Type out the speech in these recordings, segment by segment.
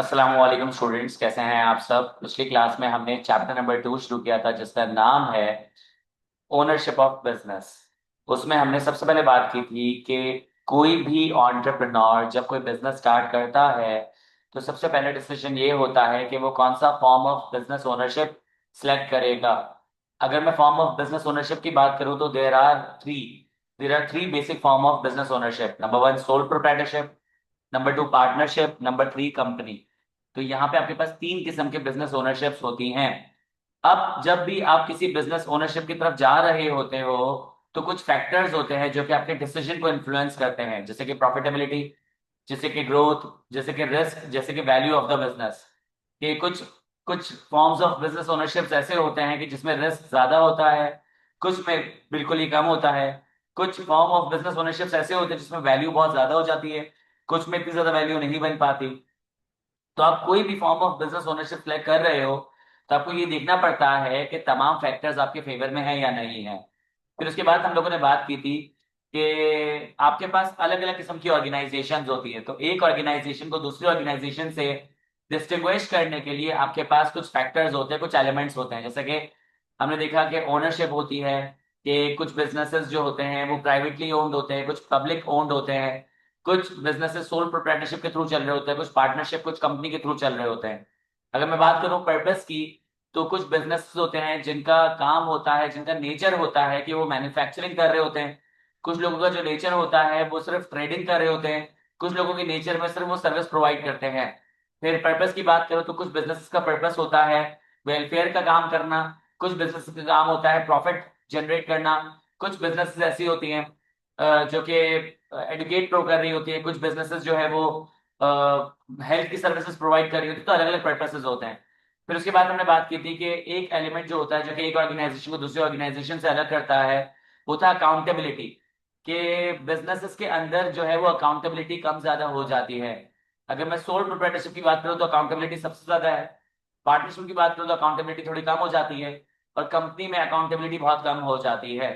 अस्सलाम वालेकुम स्टूडेंट्स, कैसे हैं आप सब। पिछली क्लास में हमने चैप्टर नंबर 2 शुरू किया था जिसका नाम है ओनरशिप ऑफ बिजनेस। उसमें हमने सबसे पहले बात की थी कि कोई भी एंटरप्रेन्योर जब कोई बिजनेस स्टार्ट करता है तो सबसे पहले डिसीजन ये होता है कि वो कौन सा form of business ownership select करेगा। अगर मैं फॉर्म ऑफ बिजनेस ओनरशिप की बात करूं तो there are three basic form of business ownership. Number one, sole proprietorship. Number two, partnership. Number three, company. तो यहाँ पे आपके पास तीन किस्म के बिजनेस ओनरशिप्स होती हैं। अब जब भी आप किसी बिजनेस ओनरशिप की तरफ जा रहे होते हो तो कुछ फैक्टर्स होते हैं जो कि आपके डिसीजन को इन्फ्लुएंस करते हैं, जैसे कि प्रॉफिटेबिलिटी, जैसे कि ग्रोथ, जैसे कि रिस्क, जैसे कि वैल्यू ऑफ द बिजनेस। कि कुछ कुछ फॉर्म्स ऑफ बिजनेस ओनरशिप्स ऐसे होते हैं कि जिसमें रिस्क ज्यादा होता है, कुछ में बिल्कुल ही कम होता है। कुछ फॉर्म ऑफ बिजनेस ओनरशिप्स ऐसे होते हैं जिसमें वैल्यू बहुत ज्यादा हो जाती है, कुछ में इतनी ज्यादा वैल्यू नहीं बन पाती। तो आप कोई भी form of business ownership select कर रहे हो तो आपको ये देखना पड़ता है कि तमाम फैक्टर्स आपके फेवर में है या नहीं है। फिर उसके बाद हम लोगों ने बात की थी कि आपके पास अलग अलग किस्म की ऑर्गेनाइजेशंस होती है, तो एक ऑर्गेनाइजेशन को दूसरी ऑर्गेनाइजेशन से डिस्टिंग्विश करने के लिए आपके पास कुछ फैक्टर्स होते हैं, कुछ एलिमेंट्स होते हैं। जैसे कि हमने देखा कि ओनरशिप होती है, कि कुछ बिजनेसेस जो होते हैं वो प्राइवेटली ओन्ड होते हैं, कुछ पब्लिक ओन्ड होते हैं, कुछ बिजनेसेस सोल प्रोप्राइटरशिप के थ्रू चल रहे होते हैं, कुछ पार्टनरशिप, कुछ कंपनी के थ्रू चल रहे होते हैं। अगर मैं बात करूं पर्पस की, तो कुछ बिजनेस होते हैं जिनका काम होता है, जिनका नेचर होता है कि वो मैन्युफैक्चरिंग कर रहे होते हैं। कुछ लोगों का जो नेचर होता है वो सिर्फ ट्रेडिंग कर रहे होते हैं। कुछ लोगों के नेचर में सिर्फ वो सर्विस प्रोवाइड करते हैं। फिर पर्पस की बात करो तो कुछ बिजनेस का पर्पस होता है वेलफेयर का काम करना, कुछ बिजनेस का काम होता है प्रॉफिट जनरेट करना, कुछ बिजनेस ऐसी होती हैं जो कि एडुकेट प्रो कर रही होती है, कुछ बिजनेसेस जो है वो हेल्थ की सर्विसेज प्रोवाइड कर रही होती है। तो अलग अलग पर्पसेस होते हैं। फिर उसके बाद हमने बात की थी कि एक एलिमेंट जो होता है जो कि एक ऑर्गेनाइजेशन को दूसरी ऑर्गेनाइजेशन से अलग करता है वो था अकाउंटेबिलिटी। कि बिजनेसेस के अंदर जो है वो अकाउंटेबिलिटी कम ज्यादा हो जाती है। अगर मैं सोल प्रोप्राइटरशिप की बात करूं तो अकाउंटेबिलिटी सबसे ज्यादा है। पार्टनरशिप की बात करूं तो अकाउंटेबिलिटी थोड़ी कम हो जाती है। और कंपनी में अकाउंटेबिलिटी बहुत कम हो जाती है।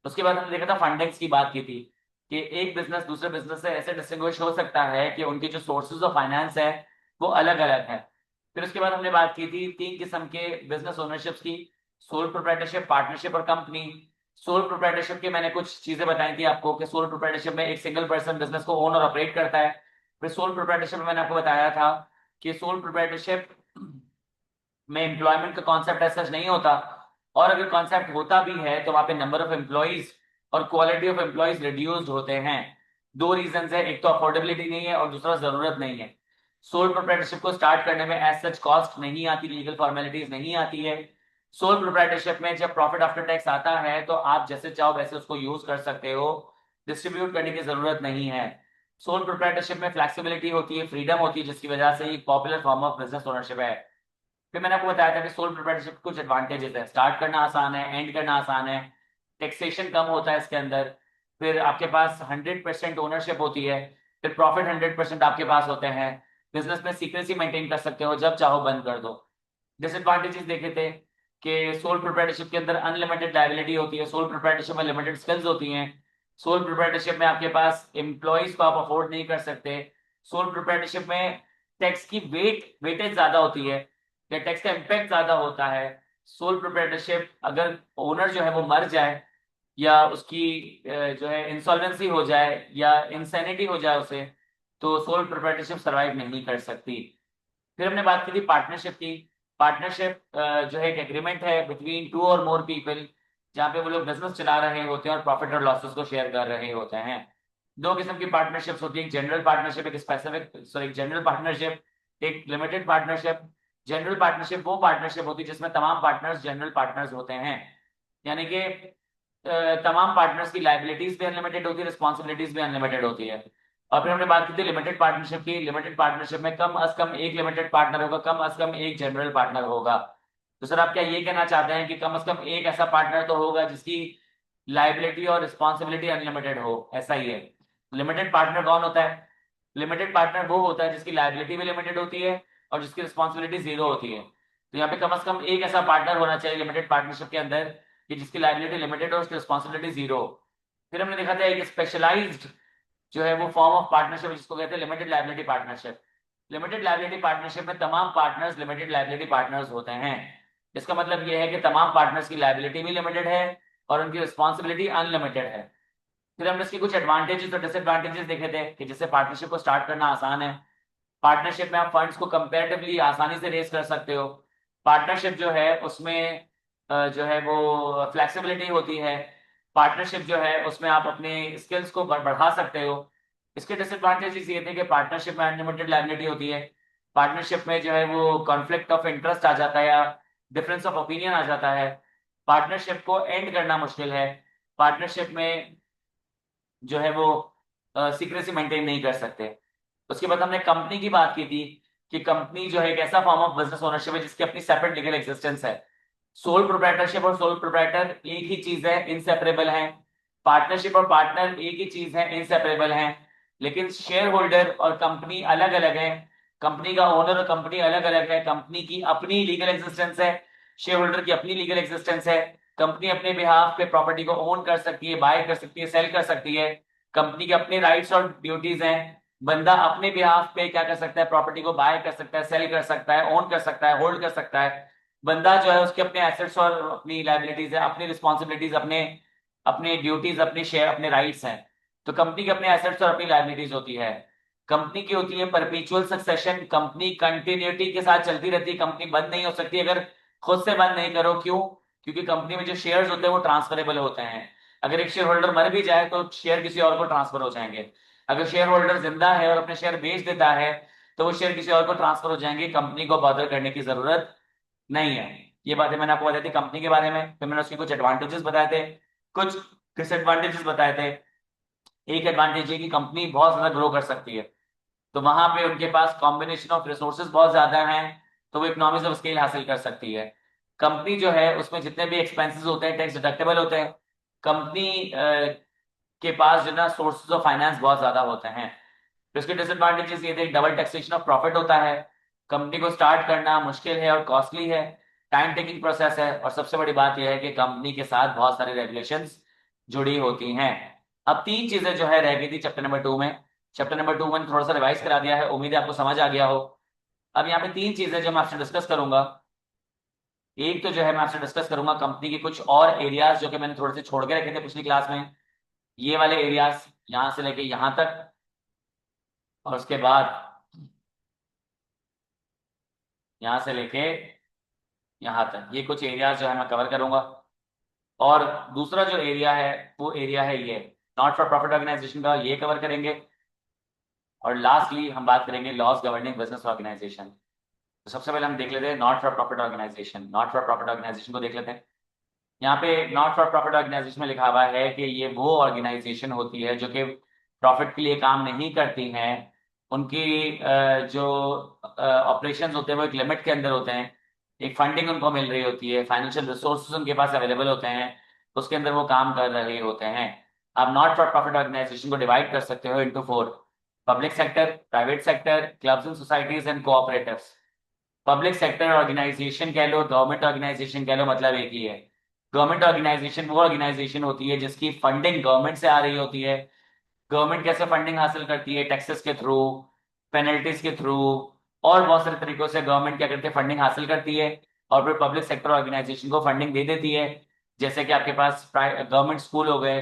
उसके बाद हमने देखा था फंडिंग्स की बात की थी, कि एक बिजनेस दूसरे बिजनेस से ऐसे डिस्टिंग्विश हो सकता है कि उनके जो सोर्सेज ऑफ फाइनेंस है वो अलग अलग है। फिर उसके बाद हमने बात की थी तीन किस्म के बिजनेस ओनरशिप्स की, सोल प्रोप्राइटरशिप, पार्टनरशिप और कंपनी। सोल प्रोप्राइटरशिप की मैंने कुछ चीजें बताई थी आपको कि सोल प्रोप्राइटरशिप में एक सिंगल पर्सन बिजनेस को ओन और ऑपरेट करता है। फिर सोल प्रोप्राइटरशिप में मैंने आपको बताया था कि सोल प्रोप्राइटरशिप में एम्प्लॉयमेंट का कॉन्सेप्ट ऐसा नहीं होता, और अगर कॉन्सेप्ट होता भी है तो वहां पे नंबर ऑफ एम्प्लॉयज और क्वालिटी ऑफ एम्प्लॉयज रिड्यूस्ड होते हैं। दो रीजन है, एक तो अफोर्डेबिलिटी नहीं है और दूसरा जरूरत नहीं है। सोल प्रोप्राइटरशिप को स्टार्ट करने में एज सच कॉस्ट नहीं आती, लीगल फॉर्मेलिटीज नहीं आती है। सोल प्रोप्राइटरशिप में जब प्रॉफिट आफ्टर टैक्स आता है तो आप जैसे चाहो वैसे उसको यूज कर सकते हो, डिस्ट्रीब्यूट करने की जरूरत नहीं है। सोल प्रोप्राइटरशिप में फ्लेक्सिबिलिटी होती है, फ्रीडम होती है, जिसकी वजह से एक popular form of business ownership है। फिर मैंने आपको बताया था कि सोल प्रोप्राइटरशिप कुछ एडवांटेजेस है, स्टार्ट करना आसान है, एंड करना आसान है, टैक्सेशन कम होता है इसके अंदर। फिर आपके पास 100% ओनरशिप होती है। फिर प्रॉफिट 100% आपके पास होते हैं। बिजनेस में सीक्रेसी मेंटेन कर सकते हो, जब चाहो बंद कर दो। डिसएडवांटेजेस देखे थे कि सोल प्रोप्राइटरशिप के अंदर अनलिमिटेड लायबिलिटी होती है, सोल प्रोप्राइटरशिप में लिमिटेड स्किल्स होती हैं, सोल प्रोप्राइटरशिप में आपके पास एम्प्लॉयज को आप अफोर्ड नहीं कर सकते, सोल प्रोप्राइटरशिप में टैक्स की वेटेज ज्यादा होती है या टैक्स का इम्पैक्ट ज्यादा होता है। सोल प्रोप्राइटरशिप अगर ओनर जो है वो मर जाए या उसकी जो है इंसॉल्वेंसी हो जाए या इंसैनिटी हो जाए उसे, तो सोल प्रोप्राइटरशिप सरवाइव नहीं कर सकती। फिर हमने बात की थी पार्टनरशिप की। पार्टनरशिप जो है एक एग्रीमेंट है बिटवीन टू और मोर पीपल, जहाँ पे वो लोग बिजनेस चला रहे होते हैं और प्रॉफिट और लॉसेस को शेयर कर रहे होते हैं। दो किस्म की पार्टनरशिप्स होती है, एक जनरल पार्टनरशिप, एक स्पेसिफिक, सॉरी, जनरल पार्टनरशिप, एक लिमिटेड पार्टनरशिप। जनरल पार्टनरशिप वो पार्टनरशिप होती है जिसमें तमाम पार्टनर्स जनरल पार्टनर्स होते हैं, यानी कि तमाम पार्टनर्स की लाइबिलिटीज भी अनलिमिटेड होती है, रिस्पॉन्सिबिलिटीज भी अनलिमिटेड होती है। और फिर हमने बात की थी लिमिटेड पार्टनरशिप की। लिमिटेड पार्टनरशिप में कम अज कम एक लिमिटेड पार्टनर होगा, कम अज कम एक जनरल पार्टनर होगा। तो सर आप क्या ये कहना चाहते हैं कि कम से कम एक ऐसा पार्टनर तो होगा जिसकी लाइबिलिटी और रिस्पॉन्सिबिलिटी अनलिमिटेड हो? ऐसा ही है। लिमिटेड पार्टनर कौन होता है? लिमिटेड पार्टनर वो होता है जिसकी लाइबिलिटी भी लिमिटेड होती है और जिसकी रिस्पॉन्सिबिलिटी जीरो होती है। तो यहाँ पे कम से कम एक ऐसा पार्टनर होना चाहिए लिमिटेड पार्टनरशिप के अंदर कि जिसकी लाइबिलिटी लिमिटेड और उसकी रिस्पॉन्सिबिलिटी जीरो हो। फिर हमने देखा था एक स्पेशलाइज्ड जो है वो फॉर्म ऑफ पार्टनरशिप जिसको कहते हैं limited liability partnership. Limited liability partnership में तमाम पार्टनर्स लिमिटेड लायबिलिटी पार्टनर्स होते हैं। इसका मतलब यह है कि तमाम पार्टनर्स की लायबिलिटी भी लिमिटेड है और उनकी रिस्पॉन्सिबिलिटी अनलिमिटेड है। फिर हमने इसके कुछ एडवांटेजेस और डिसएडवांटेजेस देखे थे कि जिससे पार्टनरशिप को स्टार्ट करना आसान है। पार्टनरशिप में आप फंड्स को कंपैरेटिवली आसानी से रेज कर सकते हो। पार्टनरशिप जो है उसमें जो है वो फ्लेक्सिबिलिटी होती है। पार्टनरशिप जो है उसमें आप अपने स्किल्स को बढ़ा सकते हो। इसके डिसएडवांटेजेस ये थे कि पार्टनरशिप में अनलिमिटेड लायबिलिटी होती है। पार्टनरशिप में जो है वो कॉन्फ्लिक्ट ऑफ इंटरेस्ट आ जाता है या डिफरेंस ऑफ ओपिनियन आ जाता है। पार्टनरशिप को एंड करना मुश्किल है। पार्टनरशिप में जो है वो सीक्रेसी मेंटेन नहीं कर सकते। उसके बाद हमने कंपनी की बात की थी कि कंपनी जो है एक ऐसा फॉर्म ऑफ बिजनेस ओनरशिप है जिसकी अपनी सेपरेट लीगल एग्जिस्टेंस है। सोल प्रोप्राइटरशिप और सोल प्रोप्राइटर एक ही चीज है, इनसेपरेबल है। पार्टनरशिप और पार्टनर एक ही चीज है, इनसेपरेबल है। लेकिन शेयर होल्डर और कंपनी अलग अलग है। कंपनी का ओनर और कंपनी अलग अलग है। कंपनी की अपनी लीगल एग्जिस्टेंस है, शेयर होल्डर की अपनी लीगल एग्जिस्टेंस है। कंपनी अपने बिहाफ पे प्रॉपर्टी को ओन कर सकती है, बाय कर सकती है, सेल कर सकती है। कंपनी के अपने राइट्स और ड्यूटीज हैं। बंदा अपने बिहाफ पे क्या कर सकता है, प्रॉपर्टी को बाय कर सकता है, सेल कर सकता है, ओन कर सकता है, होल्ड कर सकता है। बंदा जो है उसके अपने एसेट्स और अपनी लायबिलिटीज है, अपनी रिस्पॉन्सिबिलिटीज, अपने अपने ड्यूटीज, अपने शेयर, अपने राइट्स हैं। तो कंपनी के अपने एसेट्स और अपनी लायबिलिटीज होती है। कंपनी की होती है परपेचुअल सक्सेशन। कंपनी कंटिन्यूटी के साथ चलती रहती है, कंपनी बंद नहीं हो सकती अगर खुद से बंद नहीं करो। क्यों? क्योंकि कंपनी में जो शेयर्स होते हैं वो ट्रांसफरेबल होते हैं। अगर एक शेयर होल्डर मर भी जाए तो शेयर किसी और को ट्रांसफर हो जाएंगे। अगर शेयर होल्डर जिंदा है और अपने शेयर बेच देता है तो वो शेयर किसी और को ट्रांसफर हो जाएंगे, कंपनी को बॉदर करने की जरूरत नहीं है। ये बातें मैंने आपको बताई थी कंपनी के बारे में। फिर मैंने उसके कुछ एडवांटेजेस बताए थे, कुछ डिसएडवांटेजेस बताए थे। एक एडवांटेज है कि कंपनी बहुत ज्यादा ग्रो कर सकती है, तो वहां पे उनके पास कॉम्बिनेशन ऑफ रिसोर्सेज बहुत ज्यादा हैं, तो वो इकोनॉमिक्स ऑफ स्केल हासिल कर सकती है। कंपनी जो है उसमें जितने भी एक्सपेंसेस होते हैं टैक्स डिडक्टेबल होते हैं। कंपनी के पास जो ना सोर्सेज ऑफ फाइनेंस बहुत ज्यादा होते हैं। तो इसके डिसएडवांटेजेस ये थे, डबल टैक्सेशन ऑफ प्रॉफिट होता है। कंपनी को स्टार्ट करना मुश्किल है और कॉस्टली है, टाइम टेकिंग प्रोसेस है। और सबसे बड़ी बात यह है कि कंपनी के साथ बहुत सारी रेगुलेशंस जुड़ी होती हैं। अब तीन चीजें जो है रह गई थी चैप्टर नंबर 2 में। चैप्टर नंबर 2 मैंने थोड़ा सा रिवाइज करा दिया है, उम्मीद है आपको समझ आ गया हो। अब यहाँ पे तीन चीजें जो मैं आपसे डिस्कस करूंगा। एक तो जो है मैं आपसे डिस्कस करूंगा कंपनी के कुछ और एरियाज जो कि मैंने थोड़े से छोड़ के रखे थे पिछली क्लास में। ये वाले एरियाज यहाँ से लेके यहाँ तक, और उसके बाद यहाँ से लेके यहाँ तक, ये कुछ एरियाज जो है मैं कवर करूंगा। और दूसरा जो एरिया है वो एरिया है ये नॉट फॉर प्रॉफिट ऑर्गेनाइजेशन का, ये कवर करेंगे। और लास्टली हम बात करेंगे लॉस गवर्निंग बिजनेस ऑर्गेनाइजेशन। तो सबसे पहले हम देख लेते हैं not for profit organisation. Not for profit organisation को देख लेते हैं। यहाँ पे नॉट फॉर प्रॉफिट ऑर्गेनाइजेशन में लिखा हुआ है कि ये वो ऑर्गेनाइजेशन होती है जो कि प्रॉफिट के लिए काम नहीं करती हैं। उनकी जो ऑपरेशंस होते हैं वो एक लिमिट के अंदर होते हैं। एक फंडिंग उनको मिल रही होती है, फाइनेंशियल रिसोर्सेज उनके पास अवेलेबल होते हैं, उसके अंदर वो काम कर रहे होते हैं। आप नॉट फॉर प्रॉफिट ऑर्गेनाइजेशन को डिवाइड कर सकते हो into 4: public sector, private sector, clubs and societies and cooperatives. Public sector organisation कह लो, गवर्नमेंट ऑर्गेनाइजेशन कह लो, मतलब एक ही है। गवर्नमेंट ऑर्गेनाइजेशन वो ऑर्गेनाइजेशन होती है जिसकी फंडिंग गवर्नमेंट से आ रही होती है। गवर्नमेंट कैसे फंडिंग हासिल करती है? टैक्सेस के थ्रू, पेनल्टीज के थ्रू, और बहुत सारे तरीकों से गवर्नमेंट क्या करती है, फंडिंग हासिल करती है। और फिर पब्लिक सेक्टर ऑर्गेनाइजेशन को फंडिंग दे देती है। जैसे कि आपके पास गवर्नमेंट स्कूल हो गए,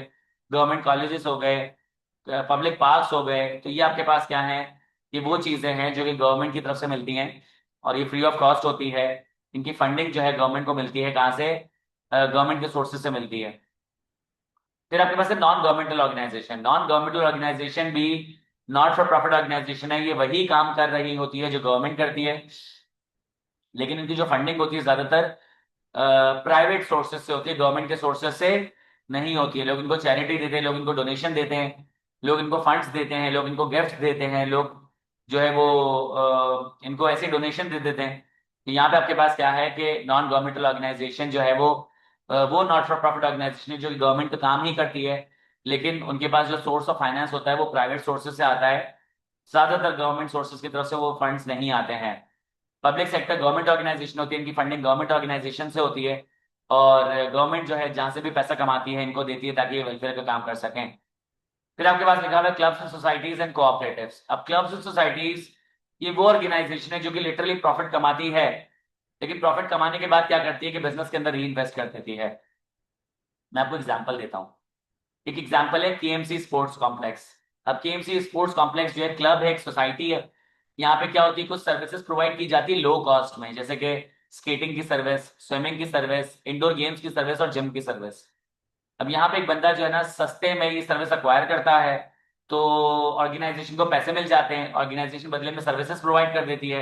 गवर्नमेंट कॉलेजेस हो गए, पब्लिक पार्क्स हो गए। तो ये आपके पास क्या है, ये वो चीजें हैं जो कि गवर्नमेंट की तरफ से मिलती हैं और ये फ्री ऑफ कॉस्ट होती है। इनकी फंडिंग जो है गवर्नमेंट को मिलती है, कहाँ से? गवर्नमेंट के सोर्सेज से मिलती है। फिर आपके पास है non governmental organisation. Non governmental organisation भी नॉट फॉर प्रॉफिट ऑर्गेनाइजेशन है, ये वही काम कर रही होती है जो गवर्नमेंट करती है, लेकिन इनकी जो फंडिंग होती है ज्यादातर प्राइवेट सोर्सेज से होती है, गवर्नमेंट के सोर्सेज से नहीं होती है। लोग इनको चैरिटी देते हैं, लोग इनको डोनेशन देते हैं, लोग इनको फंड्स देते हैं, लोग इनको गिफ्ट देते हैं, लोग जो है वो इनको ऐसे डोनेशन दे देते हैं। तो यहाँ पे आपके पास क्या है कि नॉन गवर्नमेंटल ऑर्गेनाइजेशन जो है वो नॉट फॉर प्रॉफिट ऑर्गेनाइजेशन है जो कि गवर्नमेंट का काम ही करती है, लेकिन उनके पास जो सोर्स ऑफ फाइनेंस होता है वो प्राइवेट सोर्सेज से आता है। ज्यादातर गवर्नमेंट सोर्सेज की तरफ से वो फंड्स नहीं आते हैं। पब्लिक सेक्टर गवर्नमेंट ऑर्गेनाइजेशन होती है, इनकी फंडिंग गवर्नमेंट ऑर्गेनाइजेशन से होती है। और गवर्नमेंट जो है जहां से भी पैसा कमाती है इनको देती है ताकि ये वेलफेयर का काम कर सकें। फिर आपके पास लिखा हुआ है clubs and societies and cooperatives. अब क्लब्स एंड सोसाइटीज ये वो ऑर्गेनाइजेशन है जो कि लिटरली प्रॉफिट कमाती है, लेकिन प्रॉफिट कमाने के बाद क्या करती है कि बिजनेस के अंदर री इन्वेस्ट कर देती है। मैं आपको एग्जांपल देता हूँ। एक एग्जांपल है केएमसी स्पोर्ट्स कॉम्प्लेक्स। अब केएमसी स्पोर्ट्स कॉम्प्लेक्स जो है क्लब है, एक सोसाइटी है। यहाँ पे क्या होती है, कुछ सर्विसेज प्रोवाइड की जाती है लो कॉस्ट में, जैसे कि स्केटिंग की सर्विस, स्विमिंग की सर्विस, इंडोर गेम्स की सर्विस और जिम की सर्विस। अब यहाँ पे एक बंदा जो है ना सस्ते में ये सर्विस अक्वायर करता है, तो ऑर्गेनाइजेशन को पैसे मिल जाते हैं, ऑर्गेनाइजेशन बदले में सर्विसेज प्रोवाइड कर देती है।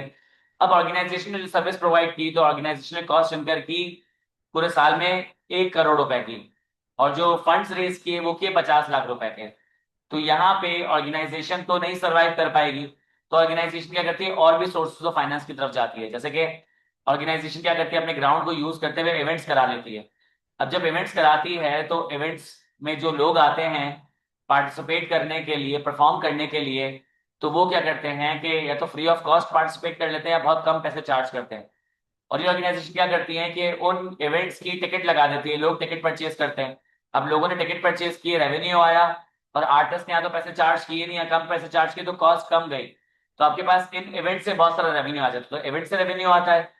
अब ऑर्गेनाइजेशन ने जो सर्विस प्रोवाइड की, तो ऑर्गेनाइजेशन ने कॉस्ट इनकर की पूरे साल में 1 करोड़ रुपए की, और जो फंड्स रेज किए वो किए 50 लाख रुपए के। तो यहाँ पे ऑर्गेनाइजेशन तो नहीं सरवाइव कर पाएगी, तो ऑर्गेनाइजेशन क्या करती है और भी सोर्सेज ऑफ फाइनेंस की तरफ जाती है। जैसे कि ऑर्गेनाइजेशन क्या करती है, अपने ग्राउंड को यूज करते हुए इवेंट्स करा लेती है। अब जब इवेंट्स कराती है तो इवेंट्स में जो लोग आते हैं पार्टिसिपेट करने के लिए, परफॉर्म करने के लिए, तो वो क्या करते हैं कि या तो फ्री ऑफ कॉस्ट पार्टिसिपेट कर लेते हैं या बहुत कम पैसे चार्ज करते हैं। और ये ऑर्गेनाइजेशन क्या करती है कि उन इवेंट्स की टिकट लगा देती है, लोग टिकट परचेज करते हैं। अब लोगों ने टिकट परचेज किए, रेवेन्यू आया, और आर्टिस्ट ने या तो पैसे चार्ज किए नहीं या कम पैसे चार्ज किए, तो कॉस्ट कम गई। तो आपके पास इन इवेंट से बहुत सारा रेवेन्यू आ जाता है। तो इवेंट से रेवेन्यू आता है,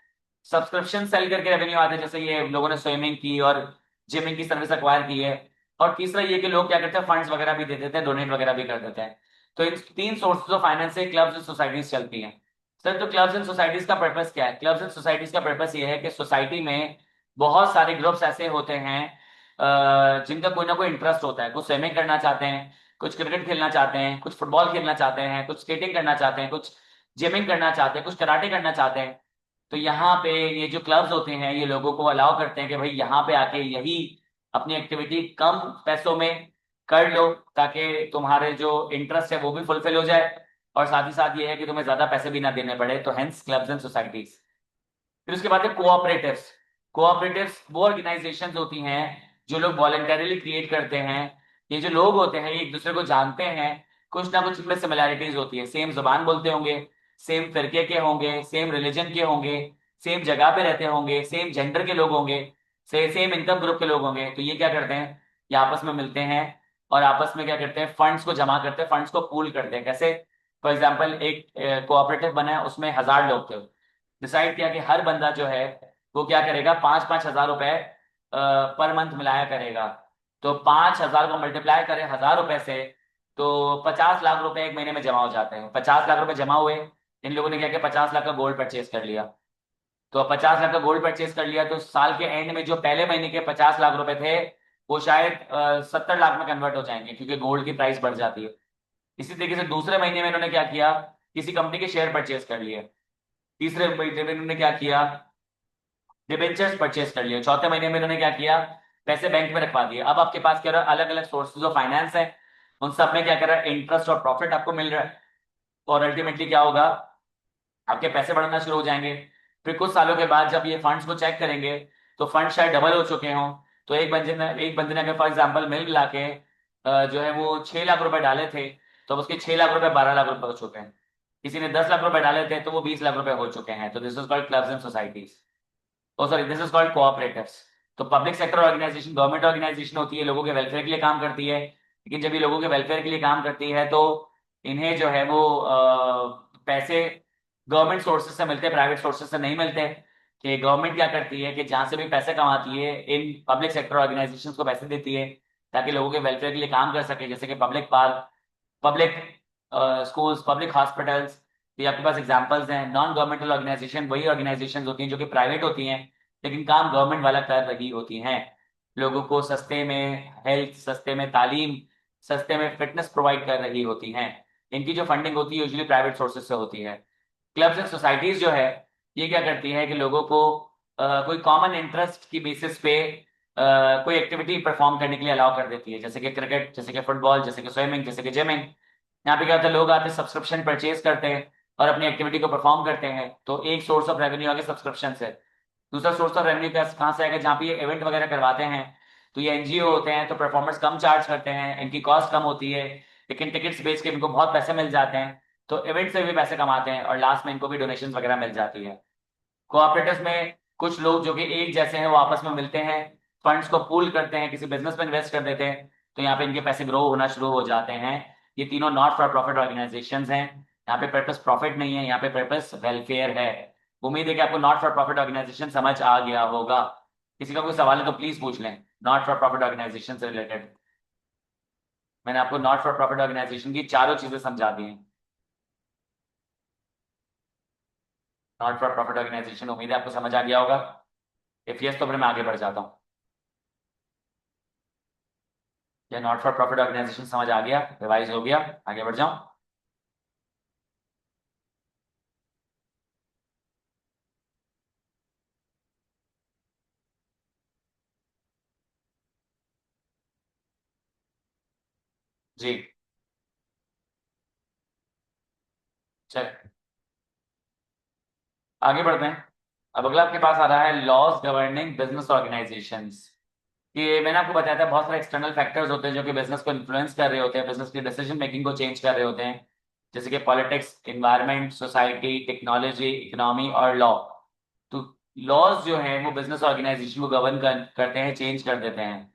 सब्सक्रिप्शन सेल करके रेवेन्यू आते हैं, जैसे ये लोगों ने स्विमिंग की और जिमिंग की सर्विस एक्वायर की है। और तीसरा ये कि लोग क्या करते हैं, फंड्स वगैरह भी दे देते हैं, डोनेट वगैरह भी कर देते हैं। तो इन 3 सोर्सेज ऑफ फाइनेंस से क्लब्स एंड सोसाइटीज चलती हैं। सर, तो क्लब्स एंड सोसाइटीज का पर्पस क्या है? क्लब्स एंड सोसाइटीज का पर्पस ये है कि सोसाइटी में बहुत सारे ग्रुप्स ऐसे होते हैं जिनका कोई ना कोई इंटरेस्ट होता है। कुछ स्विमिंग करना चाहते हैं, कुछ क्रिकेट खेलना चाहते हैं, कुछ फुटबॉल खेलना चाहते हैं, कुछ स्केटिंग करना चाहते हैं, कुछ जिमिंग करना चाहते हैं, कुछ कराटे करना चाहते हैं। तो यहाँ पे ये जो क्लब्स होते हैं ये लोगों को अलाउ करते हैं कि भाई यहाँ पे आके यही अपनी एक्टिविटी कम पैसों में कर लो, ताकि तुम्हारे जो इंटरेस्ट है वो भी फुलफिल हो जाए, और साथ ही साथ ये है कि तुम्हें ज्यादा पैसे भी ना देने पड़े। तो हेंस क्लब्स एंड सोसाइटीज। फिर उसके बाद है कोऑपरेटिव्स। कोऑपरेटिव्स वो ऑर्गेनाइजेशंस होती हैं जो लोग वॉलंटरीली क्रिएट करते हैं। ये जो लोग होते हैं ये एक दूसरे को जानते हैं, कुछ ना कुछ इनमें सिमिलैरिटीज होती है, सेम जबान बोलते होंगे, सेम फिरके के होंगे, सेम रिलीजन के होंगे, सेम जगह पे रहते होंगे, सेम जेंडर के लोग होंगे, सेम इनकम ग्रुप के लोग होंगे। तो ये क्या करते हैं, ये आपस में मिलते हैं और आपस में क्या करते हैं, फंड्स को जमा करते हैं, फंड्स को पूल करते हैं। कैसे? फॉर एग्जाम्पल, एक कोऑपरेटिव बना है, उसमें 1,000 लोग थे। डिसाइड किया कि हर बंदा जो है वो क्या करेगा, 5-5 हज़ार रुपए पर मंथ मिलाया करेगा। तो 5,000 को मल्टीप्लाई करें 1,000 रुपए से, तो 50 लाख रुपए एक महीने में जमा हो जाते हैं। 50 लाख रुपए जमा हुए, इन लोगों ने क्या किया, 50 लाख का गोल्ड परचेज कर लिया। तो 50 लाख का गोल्ड परचेज कर लिया, तो साल के एंड में जो पहले महीने के 50 लाख रुपए थे वो शायद 70 लाख में कन्वर्ट हो जाएंगे, क्योंकि गोल्ड की प्राइस बढ़ जाती है। इसी तरीके से दूसरे महीने में इन्होंने क्या किया, किसी कंपनी के शेयर परचेज कर लिए। तीसरे महीने में इन्होंने क्या किया, डिबेंचर्स परचेज कर लिए। चौथे महीने में इन्होंने क्या किया, पैसे बैंक में रखवा दिए। अब आपके पास क्या रहा, अलग अलग सोर्सेज ऑफ फाइनेंस है, उन सब में क्या कर रहा है, इंटरेस्ट और प्रॉफिट आपको मिल रहा है। और अल्टीमेटली क्या होगा, आपके पैसे बढ़ना शुरू हो जाएंगे। फिर कुछ सालों के बाद जब ये फंड्स को चेक करेंगे तो फंड शायद डबल हो चुके हों। तो एक बंदे ने अगर फॉर एग्जाम्पल मिल मिला के जो है वो 6 लाख रुपए डाले थे, तो अब उसके 6 लाख रुपए 12 लाख रुपए हो चुके हैं। किसी ने 10 लाख रुपए डाले थे तो वो 20 लाख रुपए हो चुके हैं। तो this is called clubs and societies. Oh sorry, this is called cooperatives. तो public sector organisation government organisation होती है, लोगों के वेलफेयर के लिए काम करती है। लेकिन जब ये लोगों के वेलफेयर के लिए काम करती है तो इन्हें जो है वो पैसे गवर्नमेंट सोर्सेज से मिलते हैं, प्राइवेट सोर्सेज से नहीं मिलते। कि गवर्नमेंट क्या करती है कि जहां से भी पैसे कमाती है इन पब्लिक सेक्टर ऑर्गेनाइजेशंस को पैसे देती है, ताकि लोगों के वेलफेयर के लिए काम कर सके, जैसे कि public park, public schools, public hospitals. ये आपके पास एग्जांपल्स हैं। नॉन गवर्नमेंटल ऑर्गेनाइजेशन वही ऑर्गेनाइजेशंस होती हैं जो कि प्राइवेट होती हैं, लेकिन काम गवर्नमेंट वाला कर रही होती हैं। लोगों को सस्ते में हेल्थ, सस्ते में तालीम, सस्ते में फिटनेस प्रोवाइड कर रही होती हैं। इनकी जो फंडिंग होती है यूजुअली प्राइवेट सोर्सेज से होती है। क्लब्स एंड सोसाइटीज जो है ये क्या करती है कि लोगों को कोई कॉमन इंटरेस्ट की बेसिस पे कोई एक्टिविटी परफॉर्म करने के लिए अलाउ कर देती है, जैसे कि क्रिकेट, जैसे कि फुटबॉल, जैसे कि स्विमिंग, जैसे कि जिमिंग। यहाँ पे क्या होता है, लोग आते हैं, सब्सक्रिप्शन परचेज करते हैं और अपनी एक्टिविटी को परफॉर्म करते हैं। तो एक सोर्स ऑफ रेवेन्यू आगे सब्सक्रिप्शन से। दूसरा सोर्स ऑफ रेवेन्यू कहाँ से आएगा, जहाँ पे ये इवेंट वगैरह करवाते हैं तो ये एनजीओ होते हैं, तो परफॉर्मर्स कम चार्ज करते हैं, इनकी कॉस्ट कम होती है, लेकिन टिकट्स बेच के इनको बहुत पैसे मिल जाते हैं। तो इवेंट से भी पैसे कमाते हैं और लास्ट में इनको भी डोनेशन वगैरह मिल जाती है। कोऑपरेटिव्स में कुछ लोग जो कि एक जैसे हैं वो आपस में मिलते हैं, फंड्स को पूल करते हैं, किसी बिजनेस में इन्वेस्ट कर देते हैं, तो यहाँ पे इनके पैसे ग्रो होना शुरू हो जाते हैं। ये तीनों नॉट फॉर प्रॉफिट ऑर्गेनाइजेशंस हैं यहाँ पे पर्पस प्रॉफिट नहीं है, यहाँ पे पर्पस वेलफेयर है। उम्मीद है कि आपको नॉट फॉर प्रॉफिट ऑर्गेनाइजेशन समझ आ गया होगा। किसी का कोई सवाल है तो प्लीज पूछ लें, नॉट फॉर प्रॉफिट ऑर्गेनाइजेशन से रिलेटेड। मैंने आपको नॉट फॉर प्रॉफिट ऑर्गेनाइजेशन की चारों चीजें समझा दी हैं। नॉट फॉर प्रॉफिट ऑर्गेनाइजेशन उम्मीद है आपको समझ आ गया होगा। इफ यस तो फिर मैं आगे बढ़ जाता हूँ। क्या नॉट फॉर प्रॉफिट ऑर्गेनाइजेशन समझ आ गया, रिवाइज हो गया, आगे बढ़ जाऊं? जी, चल आगे बढ़ते हैं। अब अगला आपके पास आ रहा है लॉज गवर्निंग बिजनेस ऑर्गेनाइजेशंस। कि मैंने आपको बताया था बहुत सारे एक्सटर्नल फैक्टर्स होते हैं जो कि बिजनेस को इन्फ्लुएंस कर रहे होते हैं, बिजनेस की डिसीजन मेकिंग को चेंज कर रहे होते हैं। जैसे कि politics, environment, society, technology, economy और लॉ। तो लॉज जो है वो बिजनेस ऑर्गेनाइजेशन को गवर्न करते हैं, चेंज कर देते हैं।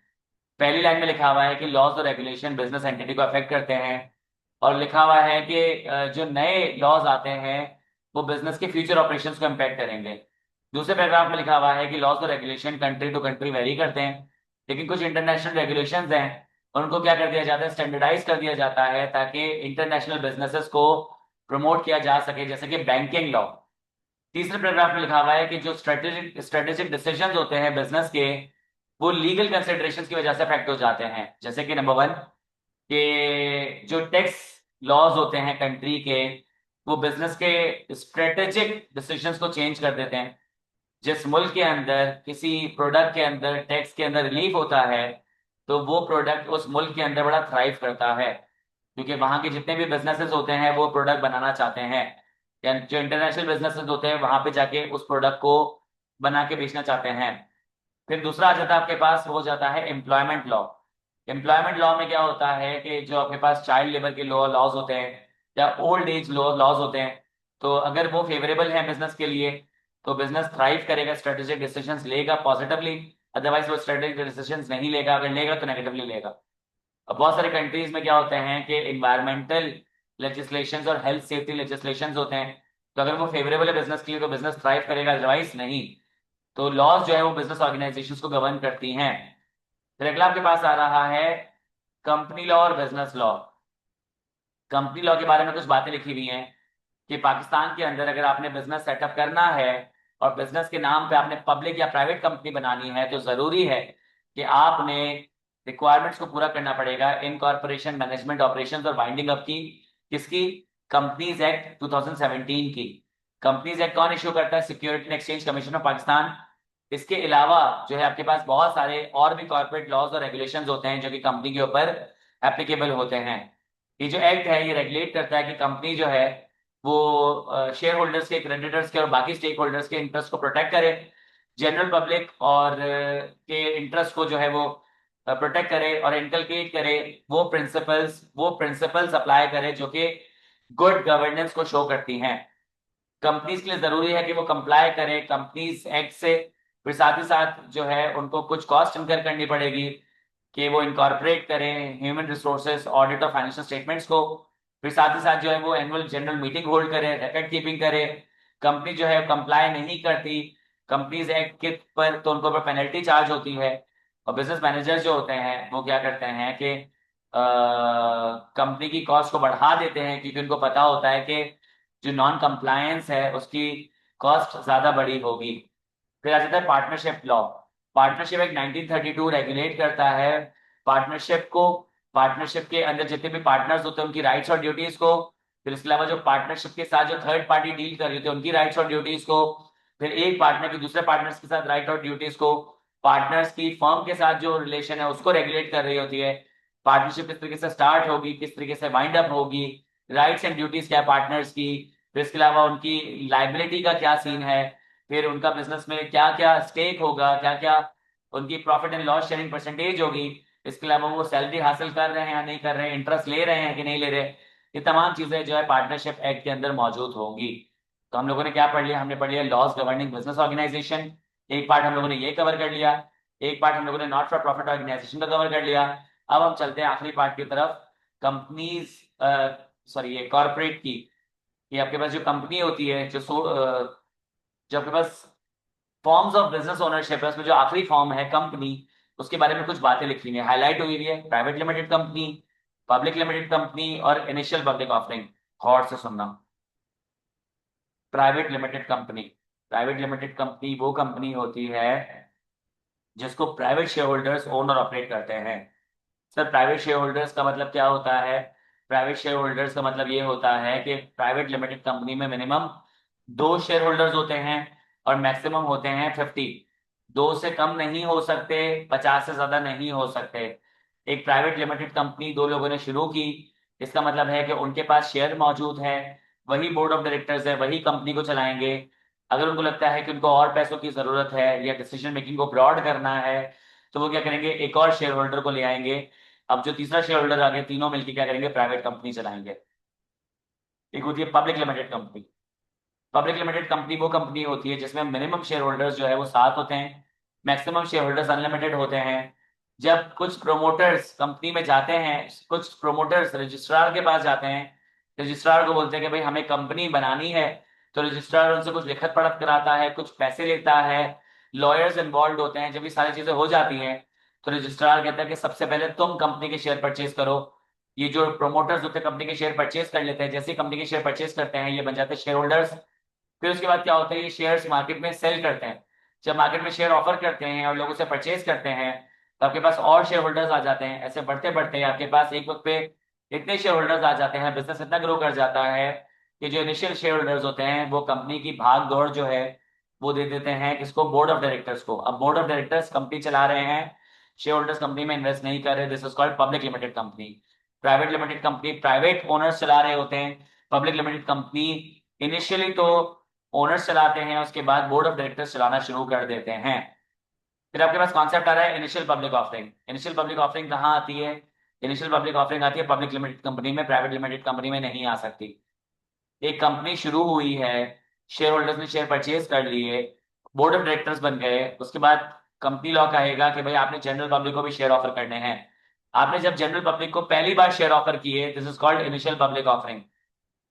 पहली लाइन में लिखा हुआ है कि लॉज और रेगुलेशन बिजनेस एंटिटी को अफेक्ट करते हैं। और लिखा हुआ है कि जो नए लॉज आते हैं वो बिजनेस के फ्यूचर ऑपरेशंस को इम्पैक्ट करेंगे। दूसरे पैराग्राफ में लिखा हुआ है कि लॉज और regulation country to country vary करते हैं, लेकिन कुछ इंटरनेशनल रेगुलेशंस हैं उनको क्या कर दिया जाता है, स्टैंडर्डाइज कर दिया जाता है ताकि इंटरनेशनल बिजनेसेस को प्रमोट किया जा सके, जैसे कि बैंकिंग लॉ। तीसरे पैराग्राफ में लिखा हुआ है कि जो स्ट्रेटेजिक स्ट्रेटेजिक डिसीजंस होते हैं बिजनेस के, वो लीगल कंसिडरेशंस की वजह से अफेक्ट हो जाते हैं। जैसे कि नंबर वन, कि जो टैक्स लॉज होते हैं कंट्री के, वो बिजनेस के स्ट्रेटेजिक डिसीजंस को चेंज कर देते हैं। जिस मुल्क के अंदर किसी प्रोडक्ट के अंदर टैक्स के अंदर रिलीफ होता है, तो वो प्रोडक्ट उस मुल्क के अंदर बड़ा थ्राइव करता है, क्योंकि वहां के जितने भी बिजनेसेस होते हैं वो प्रोडक्ट बनाना चाहते हैं, या जो इंटरनेशनल बिजनेसेस होते हैं वहां पे जाके उस प्रोडक्ट को बना के बेचना चाहते हैं। फिर दूसरा आ जाता है आपके पास, हो जाता है एम्प्लॉयमेंट लॉ। एम्प्लॉयमेंट लॉ में क्या होता है कि जो आपके पास चाइल्ड लेबर के लॉज होते हैं या ओल्ड एज लॉज होते हैं, तो अगर वो फेवरेबल है बिजनेस के लिए तो बिजनेस थ्राइव करेगा, स्ट्रेटेजिक डिसीजंस लेगा पॉजिटिवली। अदरवाइज वो स्ट्रेटेजिक डिसीजंस नहीं लेगा, अगर लेगा तो नेगेटिवली लेगा। अब बहुत सारे कंट्रीज में क्या होते हैं कि इन्वायरमेंटल लेजिस्लेशंस और हेल्थ सेफ्टी लेजिस्लेशंस होते हैं, तो अगर वो फेवरेबल है बिजनेस के लिए तो बिजनेस थ्राइव करेगा, अदरवाइज नहीं। तो लॉज जो है वो बिजनेस ऑर्गेनाइजेशंस को गवर्न करती हैं। फिर अगला आपके पास आ रहा है कंपनी लॉ और बिजनेस लॉ। कंपनी लॉ के बारे में कुछ बातें लिखी हुई हैं कि पाकिस्तान के अंदर अगर आपने बिजनेस सेटअप करना है और बिजनेस के नाम पे आपने पब्लिक या प्राइवेट कंपनी बनानी है, तो जरूरी है कि आपने रिक्वायरमेंट्स को पूरा करना पड़ेगा इनकॉर्पोरेशन, मैनेजमेंट, ऑपरेशंस और बाइंडिंग अप की। किसकी? कंपनीज एक्ट 2017 की। कंपनीज एक्ट कौन इशू करता है? Security and exchange commission of Pakistan. इसके अलावा जो है आपके पास बहुत सारे और भी कॉर्पोरेट लॉज और रेगुलेशंस होते हैं जो कि कंपनी के ऊपर एप्लीकेबल होते हैं। ये जो एक्ट है ये रेगुलेट करता है कि कंपनी जो है वो शेयर होल्डर्स के, क्रेडिटर्स के और बाकी स्टेक होल्डर्स के इंटरेस्ट को प्रोटेक्ट करे, जनरल पब्लिक और के इंटरेस्ट को जो है वो प्रोटेक्ट करे और इनकलकेट करे, वो प्रिंसिपल्स अप्लाई करे जो कि गुड गवर्नेंस को शो करती हैं। कंपनीज के लिए जरूरी है कि वो कंप्लाई करें कंपनीज एक्ट से। फिर साथ ही साथ जो है उनको कुछ कॉस्ट इनकर करनी पड़ेगी कि वो इनकॉर्पोरेट करें ह्यूमन रिसोर्सेज ऑडिट और फाइनेंशियल स्टेटमेंट्स को। फिर साथ ही साथ जो है वो एनुअल जनरल मीटिंग होल्ड करें, रिकॉर्ड कीपिंग करें। कंपनी जो है कंप्लाई नहीं करती कंपनीज एक्ट के पर तो उनको पर पेनल्टी चार्ज होती है। और बिजनेस मैनेजर जो होते हैं वो क्या करते हैं कि कंपनी की कॉस्ट को बढ़ा देते हैं, क्योंकि उनको पता होता है कि जो नॉन कंप्लायंस है उसकी कॉस्ट ज्यादा बड़ी होगी। फिर आ जाता है पार्टनरशिप लॉ। पार्टनरशिप एक 1932 रेगुलेट करता है पार्टनरशिप को, पार्टनरशिप के अंदर जितने भी पार्टनर्स होते हैं उनकी राइट्स और ड्यूटीज को। फिर इसके अलावा जो पार्टनरशिप के साथ जो थर्ड पार्टी डील कर रही होती है उनकी राइट्स और ड्यूटीज को। फिर एक पार्टनर की दूसरे पार्टनर्स के साथ राइट और ड्यूटीज को, पार्टनर्स की फर्म के साथ जो रिलेशन है उसको रेगुलेट कर रही होती है। पार्टनरशिप किस तरीके से स्टार्ट होगी, किस तरीके से वाइंड अप होगी, राइट्स एंड ड्यूटीज क्या है पार्टनर्स की। फिर इसके अलावा उनकी लाइबिलिटी का क्या सीन है, फिर उनका बिजनेस में क्या क्या स्टेक होगा, क्या क्या उनकी profit and loss sharing percentage होगी। इसके अलावा वो सैलरी हासिल कर रहे हैं या नहीं कर रहे हैं, इंटरेस्ट ले रहे हैं कि नहीं ले रहे। ये तमाम चीजें जो है पार्टनरशिप एक्ट के अंदर मौजूद होंगी। तो हम लोगों ने क्या पढ़ लिया? हमने पढ़ लिया लॉज गवर्निंग बिजनेस ऑर्गेनाइजेशन, एक पार्ट हम लोगों ने ये कवर कर लिया। एक पार्ट हम लोगों ने नॉट फॉर प्रॉफिट ऑर्गेनाइजेशन का कवर कर लिया। अब हम चलते हैं आखिरी पार्ट की तरफ, कंपनीज, सॉरी ये कॉर्पोरेट की। ये आपके पास जो कंपनी होती है, जो आपके पास फॉर्म्स ऑफ बिजनेस ओनरशिप है, उसमें जो आखिरी फॉर्म है कंपनी, उसके बारे में कुछ बातें लिखी हुई है, हाईलाइट हुई हुई है। Private limited company, public limited company और इनिशियल पब्लिक ऑफरिंग। गौर से सुनना। Private limited company, private limited company वो कंपनी होती है जिसको प्राइवेट शेयर होल्डर्स ओन और ऑपरेट करते हैं। सर प्राइवेट शेयर होल्डर्स का मतलब क्या होता है? प्राइवेट शेयर होल्डर्स का मतलब ये होता है कि प्राइवेट लिमिटेड कंपनी में मिनिमम दो शेयर होल्डर्स होते हैं और मैक्सिमम होते हैं 50। दो से कम नहीं हो सकते, 50 से ज्यादा नहीं हो सकते। एक प्राइवेट लिमिटेड कंपनी दो लोगों ने शुरू की, इसका मतलब है कि उनके पास शेयर मौजूद है, वही बोर्ड ऑफ डायरेक्टर्स है, वही कंपनी को चलाएंगे। अगर उनको लगता है कि उनको और पैसों की जरूरत है या डिसीजन मेकिंग को ब्रॉड करना है, तो वो क्या करेंगे, एक और शेयर होल्डर को ले आएंगे। अब जो तीसरा शेयर होल्डर आ गया, तीनों मिलकर क्या करेंगे, प्राइवेट कंपनी चलाएंगे। एक होती है public limited company. Public limited company वो कंपनी होती है जिसमें मिनिमम शेयर होल्डर्स जो है वो 7 होते हैं, मैक्सिमम शेयर होल्डर्स अनलिमिटेड होते हैं। जब कुछ प्रोमोटर्स कंपनी में जाते हैं, कुछ प्रोमोटर्स रजिस्ट्रार के पास जाते हैं, रजिस्ट्रार को बोलते हैं कि भाई हमें कंपनी बनानी है, तो रजिस्ट्रार उनसे कुछ लिखत पढ़त कराता है, कुछ पैसे लेता है, लॉयर्स इन्वॉल्व होते हैं। जब ये सारी चीजें हो जाती हैं, तो रजिस्ट्रार कहता है कि सबसे पहले तुम कंपनी के शेयर परचेज करो। ये जो प्रोमोटर्स होते हैं कंपनी के शेयर परचेज कर लेते हैं, जैसे कंपनी के शेयर परचेज करते हैं ये बन जाते हैं शेयर होल्डर्स। फिर उसके बाद क्या होता है, ये शेयर्स मार्केट में सेल करते हैं। जब मार्केट में शेयर ऑफर करते हैं और लोग उसे परचेज करते हैं, तो आपके पास और शेयर होल्डर्स आ जाते हैं। ऐसे बढ़ते बढ़ते आपके पास एक वक्त पे इतने शेयर होल्डर्स आ जाते हैं, बिजनेस इतना ग्रो कर जाता है कि जो इनिशियल शेयर होल्डर्स होते हैं वो कंपनी की भाग दौड़ जो है वो दे देते हैं किसको, बोर्ड ऑफ डायरेक्टर्स को। अब बोर्ड ऑफ डायरेक्टर्स कंपनी चला रहे हैं, शेयर होल्डर्स कंपनी में इन्वेस्ट नहीं कर रहे। This is called public limited company. Private limited company private owners चला रहे होते हैं। पब्लिक लिमिटेड कंपनी इनिशियली तो ओनर्स चलाते हैं, उसके बाद बोर्ड ऑफ डायरेक्टर्स चलाना शुरू कर देते हैं। फिर आपके पास कॉन्सेप्ट आ रहा है initial public offering. Initial public offering कहाँ आती है? इनिशियल पब्लिक ऑफरिंग आती है पब्लिक लिमिटेड कंपनी में, प्राइवेट लिमिटेड कंपनी में नहीं आ सकती। एक कंपनी शुरू हुई है, शेयर होल्डर्स ने शेयर परचेज कर लिए, बोर्ड ऑफ डायरेक्टर्स बन गए, उसके बाद कंपनी लॉ कहेगा कि भाई आपने जनरल पब्लिक को भी शेयर ऑफर करने हैं। आपने जब जनरल पब्लिक को पहली बार शेयर ऑफर किए, this is called initial public offering.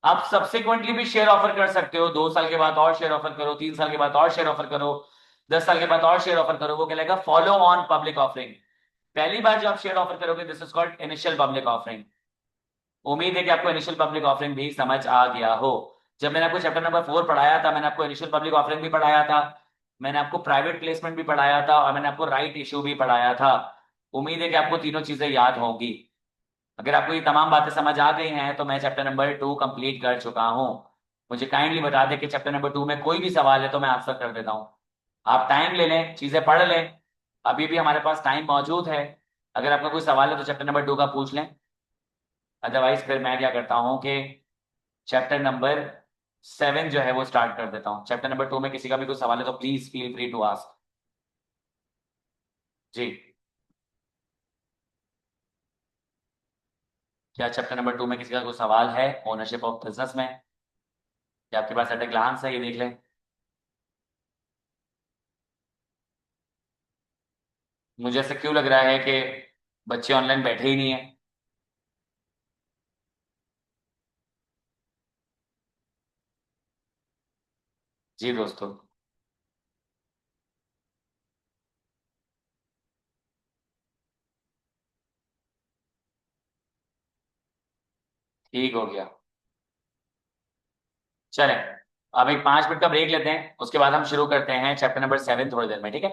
आप सब्सिक्वेंटली भी शेयर ऑफर कर सकते हो, 2 साल के बाद और शेयर ऑफर करो, 3 साल के बाद और शेयर ऑफर करो, 10 साल के बाद और शेयर ऑफर करो, वो कहलाएगा फॉलो ऑन पब्लिक ऑफरिंग। पहली बार जब आप शेयर ऑफर करोगे, this is called initial public offering. उम्मीद है कि आपको इनिशियल पब्लिक ऑफरिंग भी समझ आ गया हो। जब मैंने आपको चैप्टर नंबर 4 पढ़ाया था, मैंने आपको इनिशियल पब्लिक ऑफरिंग भी पढ़ाया था, मैंने आपको प्राइवेट प्लेसमेंट भी पढ़ाया था और मैंने आपको राइट इशू भी पढ़ाया था। उम्मीद है कि आपको तीनों चीजें याद होंगी। अगर आपको ये तमाम बातें समझ आ गई हैं तो मैं चैप्टर नंबर 2 कंप्लीट कर चुका हूँ। मुझे काइंडली बता दें कि चैप्टर नंबर 2 में कोई भी सवाल है तो मैं आंसर कर देता हूँ। आप टाइम ले लें, चीजें पढ़ लें, अभी भी हमारे पास टाइम मौजूद है। अगर आपका कोई सवाल है तो चैप्टर नंबर 2 का पूछ लें। अदरवाइज फिर मैं क्या करता हूँ कि चैप्टर नंबर 7 जो है वो स्टार्ट कर देता हूँ। चैप्टर नंबर 2 में किसी का भी कोई सवाल है तो please feel free to ask. जी। क्या चैप्टर नंबर 2 में किसी का कोई सवाल है ओनरशिप ऑफ बिजनेस में? क्या आपके पास एट ए ग्लांस है, ये देख लें। मुझे ऐसा क्यों लग रहा है कि बच्चे ऑनलाइन बैठे ही नहीं है? जी दोस्तों। ठीक हो गया। चलें, अब एक 5 मिनट का ब्रेक लेते हैं, उसके बाद हम शुरू करते हैं चैप्टर नंबर 7 थोड़ी देर में, ठीक है?